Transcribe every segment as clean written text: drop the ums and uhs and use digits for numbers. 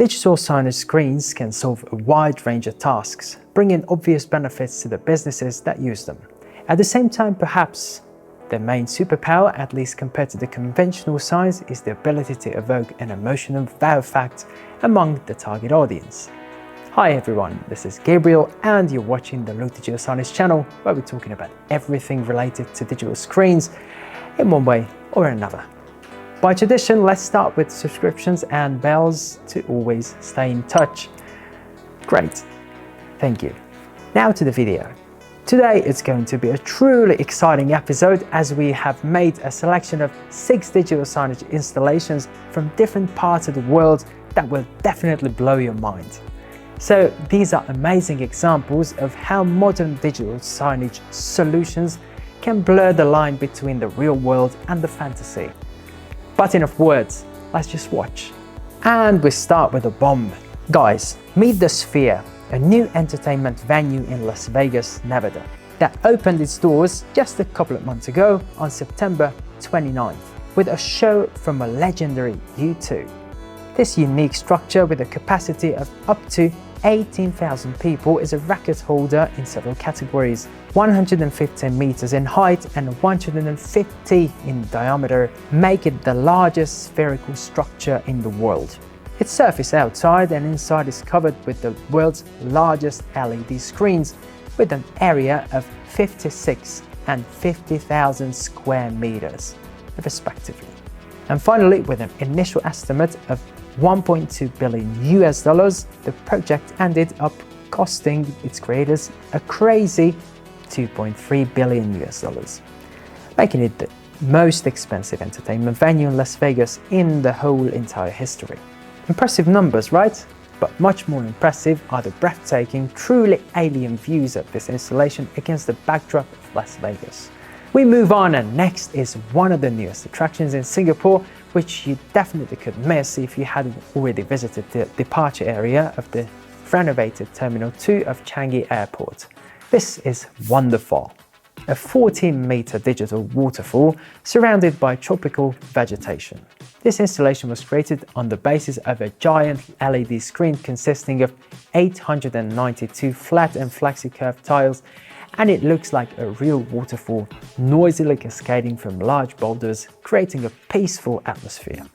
Digital signage screens can solve a wide range of tasks, bringing obvious benefits to the businesses that use them. At the same time, perhaps their main superpower, at least compared to the conventional signs, is the ability to evoke an emotional wow effect among the target audience. Hi everyone, this is Gabriel and you're watching the Digital Signage channel, where we're talking about everything related to digital screens in one way or another. By tradition, let's start with subscriptions and bells to always stay in touch. Great, thank you. Now to the video. Today it's going to be a truly exciting episode as we have made a selection of 6 digital signage installations from different parts of the world that will definitely blow your mind. So these are amazing examples of how modern digital signage solutions can blur the line between the real world and the fantasy. But enough words, let's just watch. And we start with a bomb. Guys, meet the Sphere, a new entertainment venue in Las Vegas, Nevada, that opened its doors just a couple of months ago on September 29th, with a show from a legendary U2. This unique structure with a capacity of up to 18,000 people is a record holder in several categories: 115 meters in height and 150 in diameter, make it the largest spherical structure in the world. Its surface outside and inside is covered with the world's largest LED screens, with an area of 56 and 50,000 square meters, respectively. And finally, with an initial estimate of $1.2 billion, the project ended up costing its creators a crazy $2.3 billion, making it the most expensive entertainment venue in Las Vegas in the whole entire history. Impressive numbers, right? But much more impressive are the breathtaking, truly alien views of this installation against the backdrop of Las Vegas. We move on, and next is one of the newest attractions in Singapore, which you definitely could miss if you hadn't already visited the departure area of the renovated Terminal 2 of Changi Airport. This is Wonderfall, a 14-meter digital waterfall surrounded by tropical vegetation. This installation was created on the basis of a giant LED screen consisting of 892 flat and flexi-curved tiles, and it looks like a real waterfall, noisily cascading from large boulders, creating a peaceful atmosphere.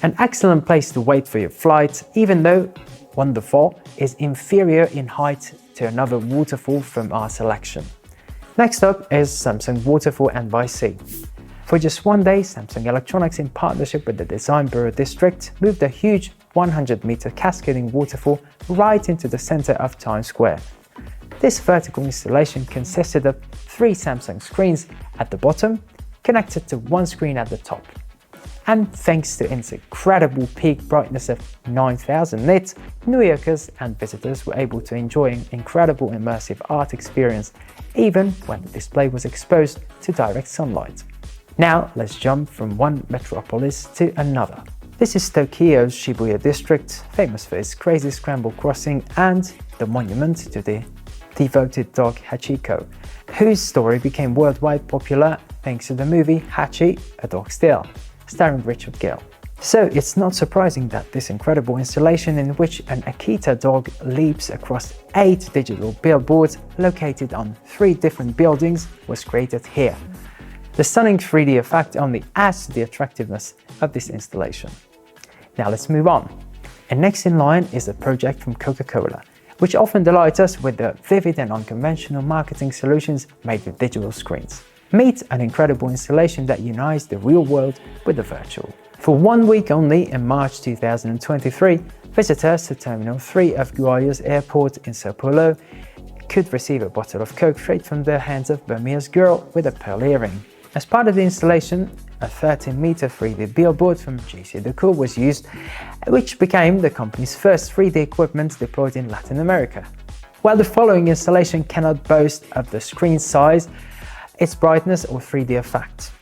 An excellent place to wait for your flight, even though Wonderfall is inferior in height to another waterfall from our selection. Next up is Samsung Waterfall-NYC. For just one day, Samsung Electronics, in partnership with the Design Bureau District, moved a huge 100-meter cascading waterfall right into the center of Times Square. This vertical installation consisted of 3 Samsung screens at the bottom, connected to one screen at the top. And thanks to its incredible peak brightness of 9,000 nits, New Yorkers and visitors were able to enjoy an incredible immersive art experience, even when the display was exposed to direct sunlight. Now let's jump from one metropolis to another. This is Tokyo's Shibuya district, famous for its crazy scramble crossing and the monument to the devoted dog Hachiko, whose story became worldwide popular thanks to the movie Hachi, A Dog's Tale, starring Richard Gere. So it's not surprising that this incredible installation, in which an Akita dog leaps across 8 digital billboards located on 3 different buildings, was created here. The stunning 3D effect only adds to the attractiveness of this installation. Now let's move on. And next in line is a project from Coca-Cola, which often delights us with the vivid and unconventional marketing solutions made with digital screens. Meet an incredible installation that unites the real world with the virtual. For 1 week only in March 2023, visitors to Terminal 3 of Guarulhos Airport in São Paulo could receive a bottle of Coke straight from the hands of Burmese girl with a pearl earring. As part of the installation, a 13-meter 3D billboard from JCDecaux was used, which became the company's first 3D equipment deployed in Latin America. While the following installation cannot boast of the screen size, its brightness or 3D effect.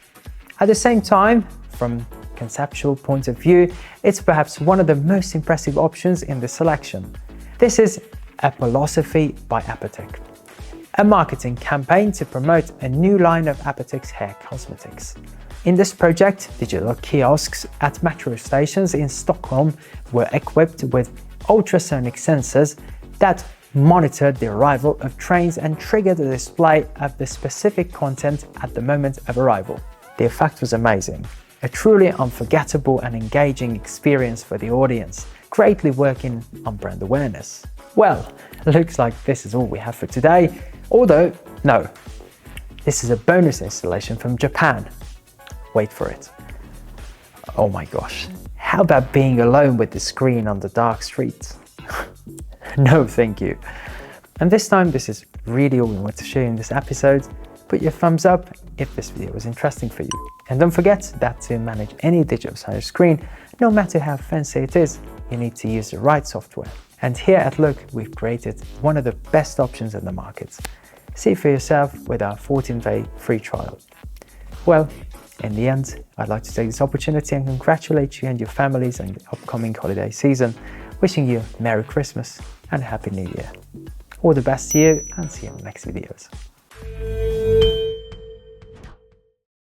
At the same time, from a conceptual point of view, it's perhaps one of the most impressive options in the selection. This is Apolosophy by Apotek, a marketing campaign to promote a new line of Apotek's hair cosmetics. In this project, digital kiosks at metro stations in Stockholm were equipped with ultrasonic sensors that monitored the arrival of trains and triggered the display of the specific content at the moment of arrival. The effect was amazing, a truly unforgettable and engaging experience for the audience, greatly working on brand awareness. Well, looks like this is all we have for today, although, no, this is a bonus installation from Japan. Wait for it. Oh my gosh, how about being alone with the screen on the dark streets? No, thank you. And this time, this is really all we want to share in this episode. Put your thumbs up if this video was interesting for you. And don't forget that to manage any digital signage screen, no matter how fancy it is, you need to use the right software. And here at Look, we've created one of the best options in the market. See for yourself with our 14-day free trial. Well, in the end, I'd like to take this opportunity and congratulate you and your families on the upcoming holiday season, wishing you Merry Christmas and Happy New Year. All the best to you, and see you in the next videos.